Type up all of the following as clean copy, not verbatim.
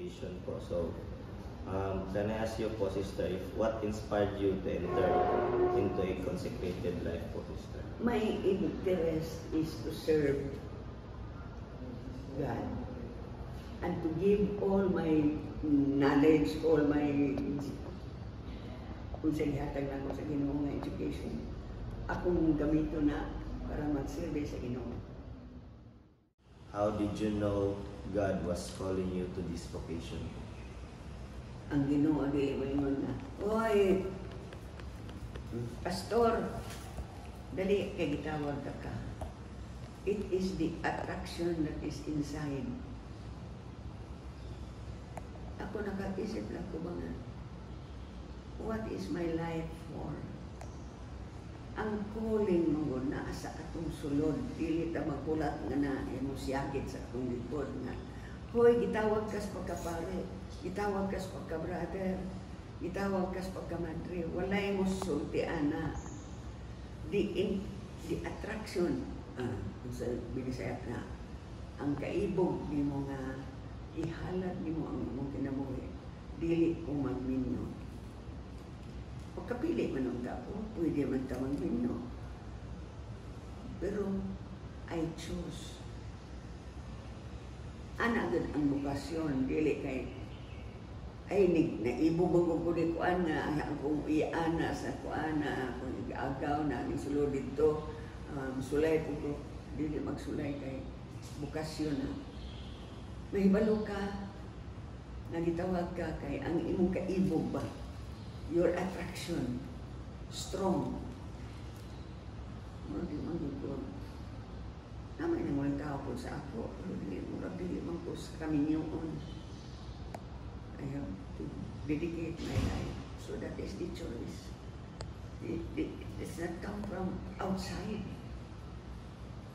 vocation po. So, can I ask you po, sister, if what inspired you to enter into a consecrated life po, sister? My interest is to serve God and to give all my knowledge, all my kung sa ihatag na ako sa Ginoo nga education, akong gamito na para mag-serve sa Ginoo. How did you know God was calling you to this vocation? Ang Ginoo dili mo ingon na, oy, pastor, dali kay gitawag ka. It is the attraction that is inside. Ako nakaisip lang ko ba nga, what is my life for? Ang calling mo na sa atong sulod, dili ta magulat nga na mo siyakit sa atong likod nga. Hoy, gitawag ka sa pagkapare, gitawag ka sa pagka-brother, gitawag ka sa pagka-madre. Walay mo sultian na the attraction, sa binisayat na, ang kaibog ni mo nga ihalat ni mo ang mong kinabuhi, dili kung magminyo. Pagkapili man ang tapo, pwede man tamang minyo. Pero, I choose. Anagad ang bukasyon, dili kay ay naibubog ko di kuan nga akong iana sa kuana akong igaagaw na ni sulod dito sulay ko dili magsulay kay bukasyon na mahibalo ka nagitawag ka kay ang imong kaibog ba your attraction strong mo di man gud namay nang walang tao po sa ako pero dili man ko sa kaminyoon. I have to dedicate my life. So that is the choice. It does not come from outside.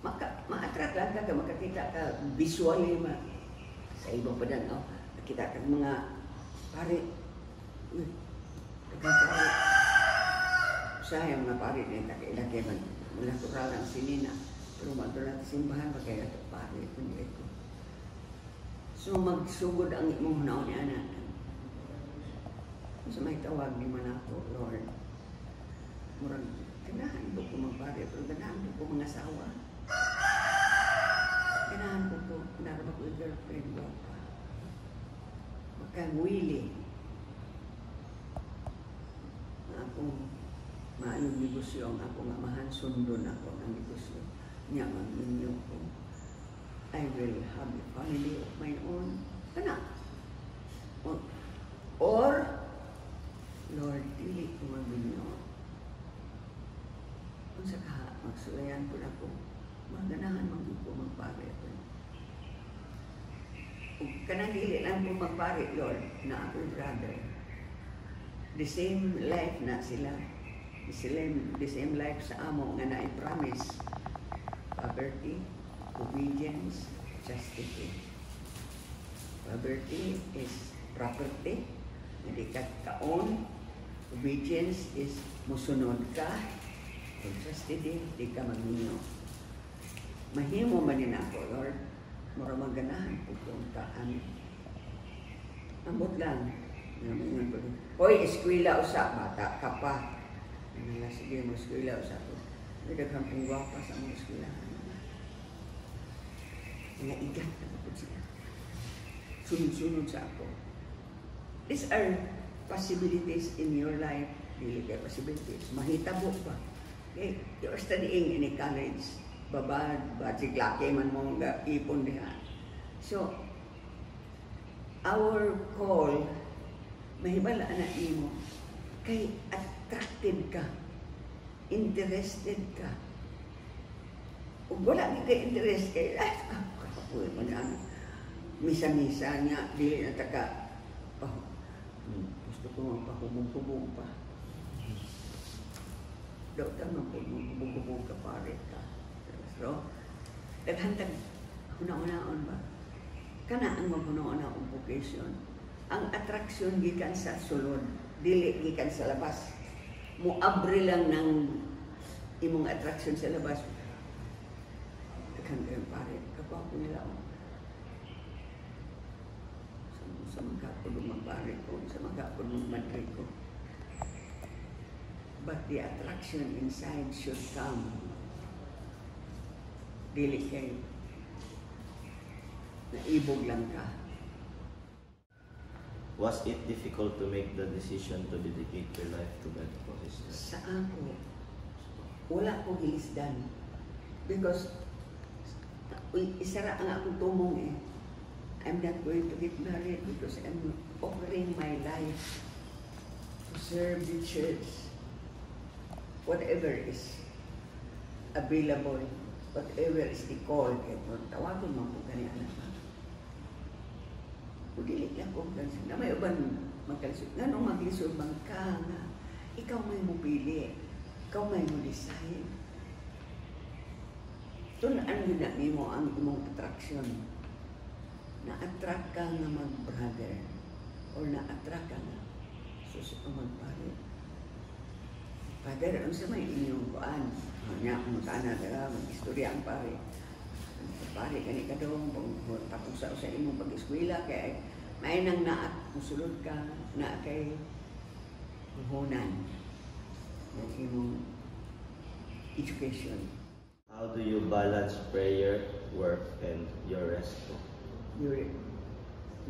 Ma-attract lang ka, makakita ka visually sa ibang padanaw. Nakita ka mga pare. Uy, nagkakari. Sayang na pare din, nakilaki man. Natural ang sinina. Pero magdala sa simbahan, magkaya ito pare. Kundi ko. So magsugod ang imong hunaw ni anak. So may tawag ni man ako, Lord. Murag, ganahan ko magpare, pero ganahan ko mga asawa. Ganahan ko narama ko yung girlfriend ko pa. Magkang-willing. Akong maayong negosyo, ang akong amahan, sundon ako ng negosyo. Niya mag-inyo ko. I will have a family of my own. Kana? Or, Lord, dili ko magbinyo. Kung sa kaha, magsulayan ko na ko, maganahan ko magpare ko. Kung kanang dili lang ko magpare, Lord, na ako'y brother. The same life na sila. The same life sa amo nga na-promise. Poverty, obedience, chastity. Poverty is property, hindi ka ka-own. Obedience is musunod ka. And chastity, hindi ka magninyo. Mahimo man din ako, Lord. Mura maganahan po kung kaan. Ambot lang. Hoy, eskwela usa, bata ka pa. Sige mo, eskwela usa ko. May daghang pong gwapa sa mga eskwelahan. Nga igat na po siya. Sunod-sunod sa ako. These are possibilities in your life. Dili kay possibilities. Mahitabo pa. Okay? You're studying in a college. Babad, siglaki man mong ipon diha. So, our call, mahibala na imo, kay attracted ka, interested ka. Kung wala kay interest kay, kapapuin mo na, misa-misa niya, dili na taka, gusto ko magpahubog-hubog pa. Daw tama po, magpahubog-hubog ka pare ka. So, naghantag, huna-unaon ba? Kana ang maghuna-unaon vocation. Ang attraction gikan sa sulod, dili gikan sa labas. Muabri lang ng imong attraction sa labas. Daghang pare, kapwa ko nila. sa mga kapulong magpare ko, sa mga kapulong madre ko. But the attraction inside should come. Dili kay naibog lang ka. Was it difficult to make the decision to dedicate your life to God po, sister? Sa ako, wala ko gilisdan. Because, isara ang akong tumong eh. I'm not going to get married because I'm offering my life to serve the church. Whatever is available, whatever is the call, tawagon mo po ganyan anak. Udilit lang ko na may uban magkalisod. Ganong maglisod bang ka nga, ikaw may mupili, ikaw may mo decide. Tunaan yun na mo ang imong attraction. Na-attract ka nga mag-brother or na-attract ka nga susunod mag-pare. Father, ang sa may inyong kuan. Nga, mutana ka, mag-istorya ang pare. Pare, kani ka daw, tapos sa imong pag-eskwela, kaya may nang naat, musulod ka, na kay hunan ng imong education. How do you balance prayer, work, and your rest po?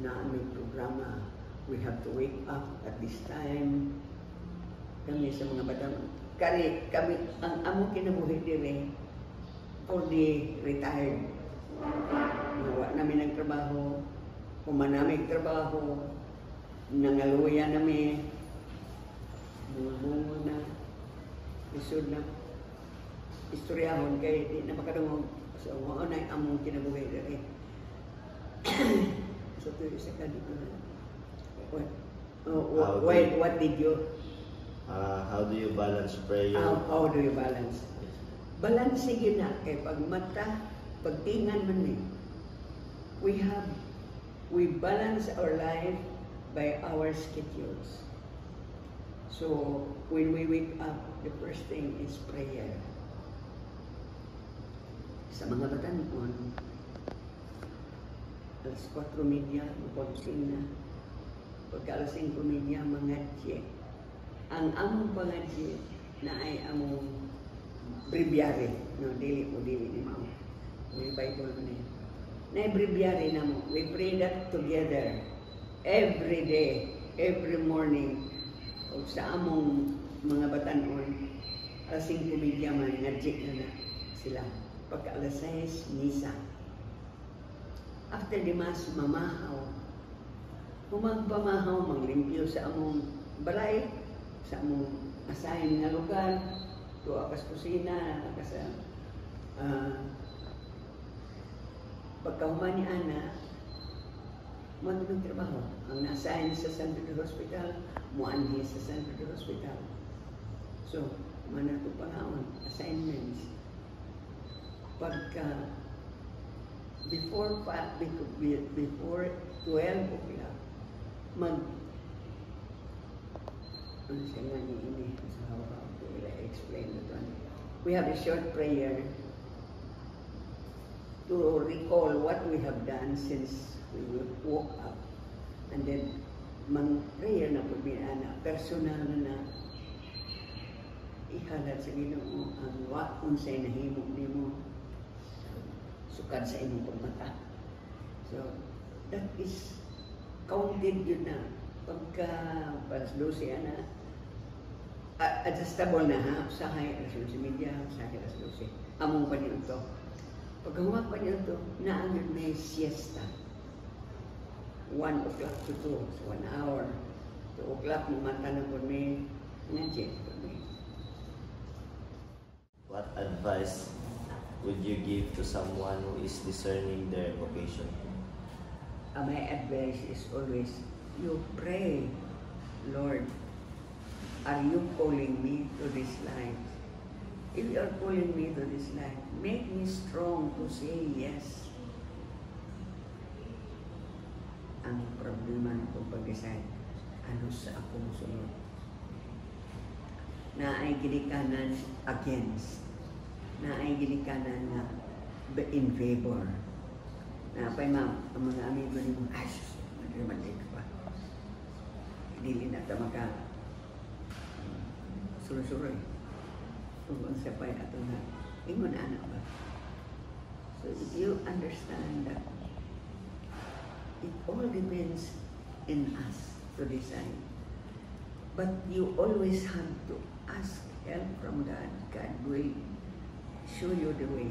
Na aming programa, we have to wake up at this time. Kami sa mga batang, kami, ang among kinabuhi dire, for the retired. Nawa namin ang trabaho, kuman namin trabaho, nangaluya namin, bungo na, isod na, istoryahon kay di na makadungog. So, mga na among kinabuhi dire. So, tuloy sa kanito na. What did you? How do you balance prayer? How do you balance? Balance yun na. Kaya pag mata, pagtingan man eh. We balance our life by our schedules. So, when we wake up, the first thing is prayer. Sa mga batanon, alas 4:30, magpagting na. Pagka alas 5:30, mangadye. Ang among pangadye na ay among breviary. No, dili ni mao. May Bible na yun. Na breviary na mo. We pray that together. Every day, every morning. O sa among mga batanon, alas 5:30, mangadye na sila. Pagka alas 6, misa. After the mass, mamahaw. Humagpamahaw, manglimpyo sa among balay, sa among assign na lugar, tuwa kas kusina, kas pagkahuman ni Ana, magandang trabaho. Ang na-assign sa San Pedro Hospital, muanhi sa San Pedro Hospital. So, manato pangaon, assignments. Pagka before 12 o'clock, ano siya nga ini, so how will I explain that one? We have a short prayer to recall what we have done since we woke up, and then prayer na po binana, personal na ihalat sa Ginoo ang unsay nahimo nimo sukad sa imong pagmata. So, that is counted yun na. Pagka palas 12 na, adjustable na ha, usahay alas 11:30, usahay alas 12. Among pa niyo ito. Pagka humag pa niyo ito, naangin may siesta. 1 o'clock to 2, so 1 hour. 2 o'clock, mamata na po may nandiyan po may. What advice would you give to someone who is discerning their vocation? My advice is always, you pray, Lord, are you calling me to this life? If you are calling me to this life, make me strong to say yes. Ang problema ng pag-decide, ano sa akong sunod? Na ay ginikanan against, na ay ginikanan na in favor. Na pa'y ma'am, ang mga amigo ni mo, ay, sus, naman ka pa. ta maka suroy-suroy. Kung sa pay ato na ingon ana ba. So if you understand that it all depends in us to decide. But you always have to ask help from God. God will show you the way.